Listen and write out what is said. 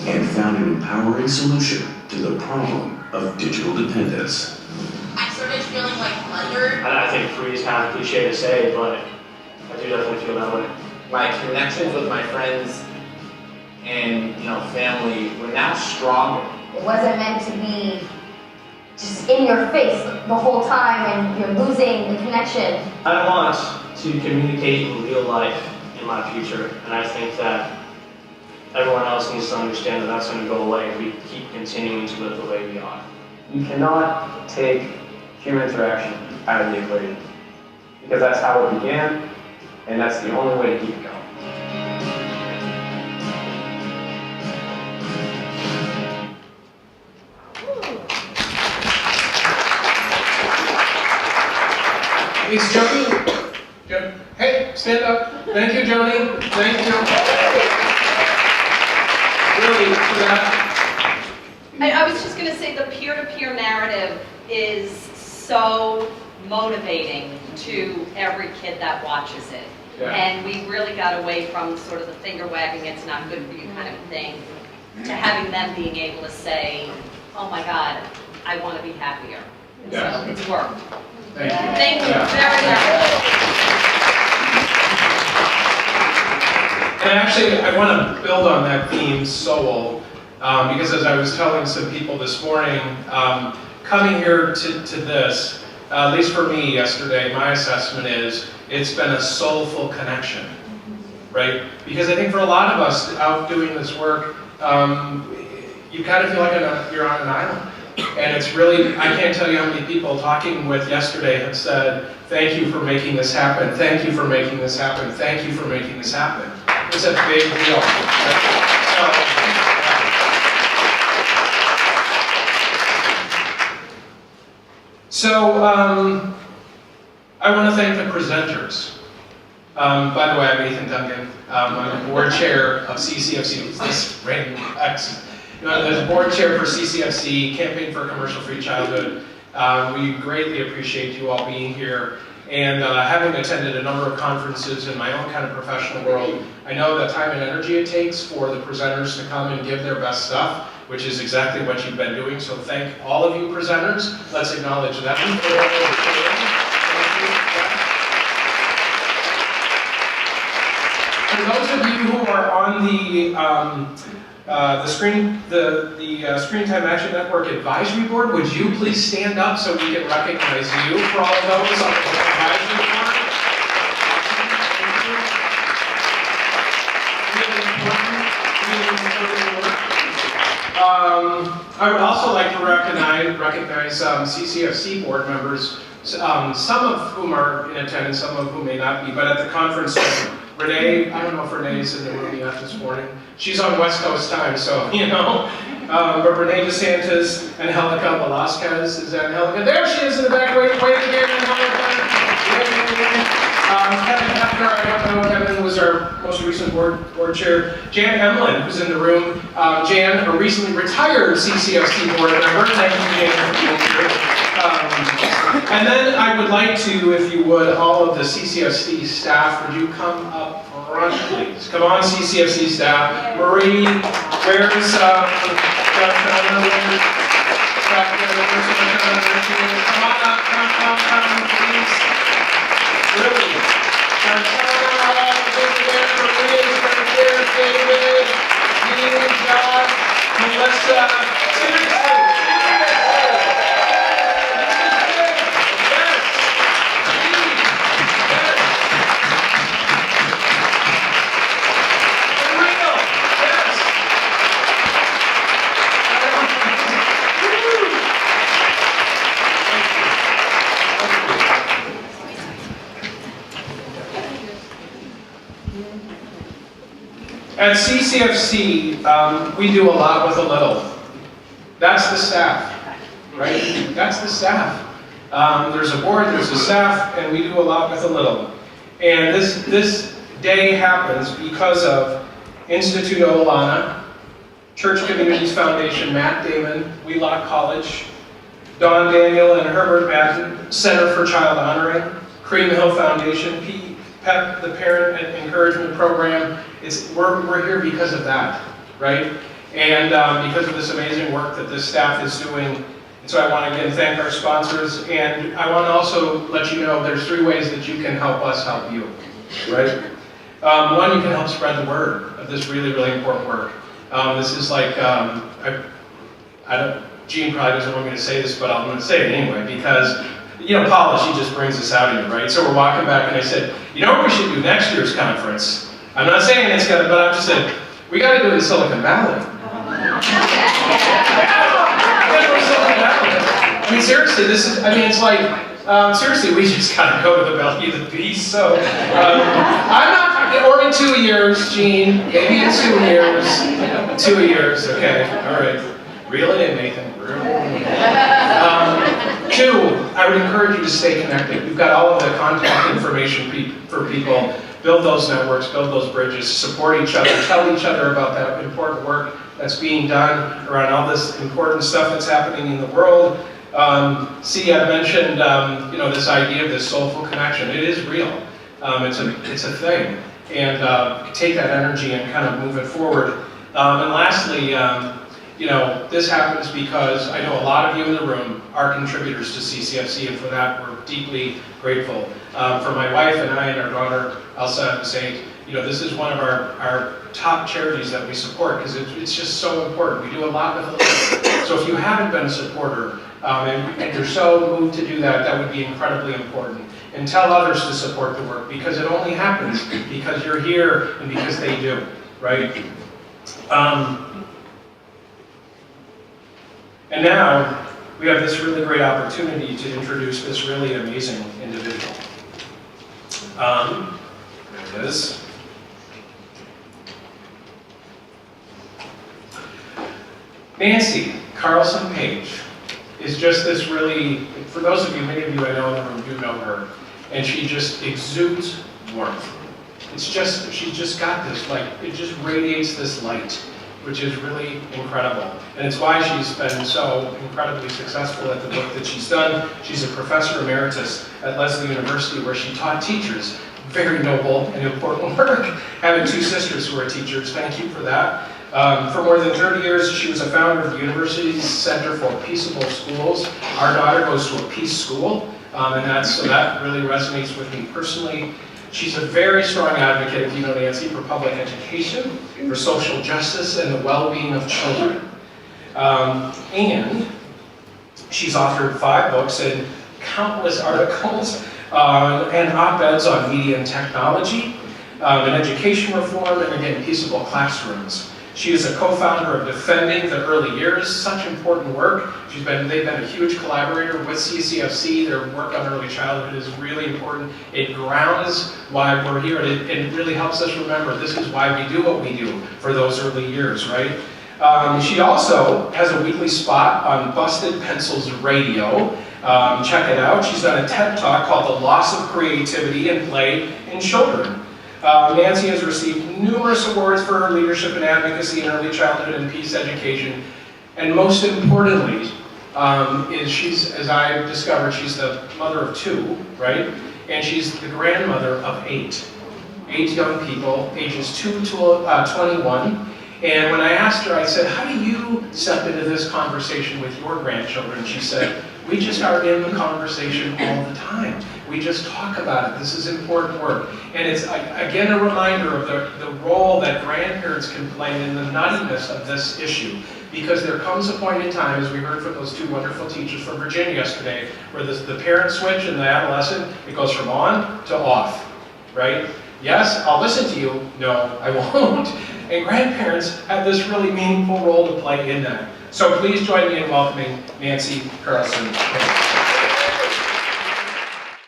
and found an empowering solution to the problem of digital dependence. I started feeling like lighter. I think free is kind of cliche to say, but I do definitely feel that way. My connections with my friends and family were now stronger. It wasn't meant to be just in your face the whole time and you're losing the connection. I want to communicate in real life in my future, and I think that everyone else needs to understand that that's going to go away if we keep continuing to live the way we are. You cannot take human interaction out of the equation, because that's how it began, and that's the only way to keep it going. It's Joni. Hey, stand up. Thank you, Joni. Thank you. Really, for that. I was just going to say the peer-to-peer narrative is so motivating to every kid that watches it. Yeah. And we really got away from sort of the finger wagging, it's not good for you kind of thing, to having them being able to say, oh my God, I want to be happier. And Yes. so it's worked. Thank you. Thank you Yeah. very much. And actually, I want to build on that theme, soul, because as I was telling some people this morning, coming here to this, at least for me yesterday, my assessment is it's been a soulful connection, right? Because I think for a lot of us out doing this work, you kind of feel like you're on an island. And it's really, I can't tell you how many people talking with yesterday have said, thank you for making this happen, thank you for making this happen, thank you for making this happen. It's a big deal. So I want to thank the presenters. By the way, I'm Ethan Duncan. I'm board chair of CCFC. This random X. As board chair for CCFC, Campaign for Commercial-Free Childhood. We greatly appreciate you all being here. And having attended a number of conferences in my own kind of professional world, I know the time and energy it takes for the presenters to come and give their best stuff, which is exactly what you've been doing. So thank all of you presenters. Let's acknowledge them. For those of you who are on the Screen Time Action Network Advisory Board, would you please stand up so we can recognize you for all of those on the advisory board? I would also like to recognize CCFC board members, some of whom are in attendance, some of whom may not be, but at the conference, Renee, I don't know if Renee's in the room yet this morning. She's on West Coast time, so, but Renee DeSantis and Angelica Velasquez is at Angelica. There she is in the back, wait again, Angelica. Kevin Hefner, I don't know, Kevin was our most recent board chair. Jan Emlin, who's in the room. Jan, a recently retired CCFC board member. Thank you, Jan, for being here. And then I would like to, if you would, all of the CCFC staff, would you come up front, please? Come on, CCFC staff. Marie, where's come on up, come, please. Really. David, Dean, John, Melissa, seriously. At CCFC, we do a lot with a little. That's the staff, right? That's the staff. There's a board, there's a staff, and we do a lot with a little. And this day happens because of Institute Olana, Church Communities Foundation, Matt Damon, Wheelock College, Don Daniel and Herbert Madden, Center for Child Honoring, Cream Hill Foundation, PEP, the Parent Encouragement Program. We're here because of that, right? And because of this amazing work that this staff is doing, so I want to again thank our sponsors, and I want to also let you know there's 3 ways that you can help us help you, right? One, you can help spread the word of this really, really important work. This is like, Gene probably doesn't want me to say this, but I'm going to say it anyway, because, you know, Paula, she just brings this out of you, right? So we're walking back, and I said, you know what we should do next year's conference? I'm not saying it's going to, but I'm just saying, we got to do it in Silicon Valley. I mean, seriously, this is, I mean, it's like, seriously, we just gotta go to the belly of the beast, so, I'm not, or in 2 years, Gene, maybe in 2 years, 2 years, okay, all right, reel it in, Nathan, reel it in. 2, I would encourage you to stay connected. We've got all of the contact information for people, build those networks, build those bridges, support each other, tell each other about that important work that's being done around all this important stuff that's happening in the world. See, I mentioned, you know, this idea of this soulful connection. It is real. It's a thing. And take that energy and kind of move it forward. And lastly, you know, this happens because I know a lot of you in the room are contributors to CCFC, and for that we're deeply grateful. For my wife and I and our daughter, Elsa, I would say, you know, this is one of our top charities that we support because it's just so important. We do a lot with it. So if you haven't been a supporter and you're so moved to do that, that would be incredibly important. And tell others to support the work because it only happens because you're here and because they do, right? And now we have this really great opportunity to introduce this really amazing individual. There it is. Nancy Carlson Page is just this really, for those of you, many of you I know in the room do know her, and she just exudes warmth. It's just, she's just got this, like, it just radiates this light, which is really incredible. And it's why she's been so incredibly successful at the work that she's done. She's a professor emeritus at Lesley University where she taught teachers. Very noble and important work. Having 2 sisters who are teachers, thank you for that. For more than 30 years, she was a founder of the university's Center for Peaceable Schools. Our daughter goes to a peace school, so that really resonates with me personally. She's a very strong advocate, if you know Nancy, for public education, for social justice, and the well-being of children. And she's authored 5 books and countless articles and op-eds on media and technology, and education reform, and again, peaceable classrooms. She is a co-founder of Defending the Early Years, such important work. They've been a huge collaborator with CCFC. Their work on early childhood is really important. It grounds why we're here. It really helps us remember this is why we do what we do for those early years, right? She also has a weekly spot on Busted Pencils Radio. Check it out. She's done a TED Talk called The Loss of Creativity and Play in Children. Nancy has received numerous awards for her leadership and advocacy in early childhood and peace education. And most importantly, as I discovered, she's the mother of 2, right? And she's the grandmother of 8 young people, ages 2 to 21. And when I asked her, I said, how do you step into this conversation with your grandchildren? She said, we just are in the conversation all the time. We just talk about it. This is important work. And it's, again, a reminder of the role that grandparents can play in the nuttiness of this issue. Because there comes a point in time, as we heard from those 2 wonderful teachers from Virginia yesterday, where the parent switch and the adolescent, it goes from on to off, right? Yes, I'll listen to you. No, I won't. And grandparents have this really meaningful role to play in that. So please join me in welcoming Nancy Carlson.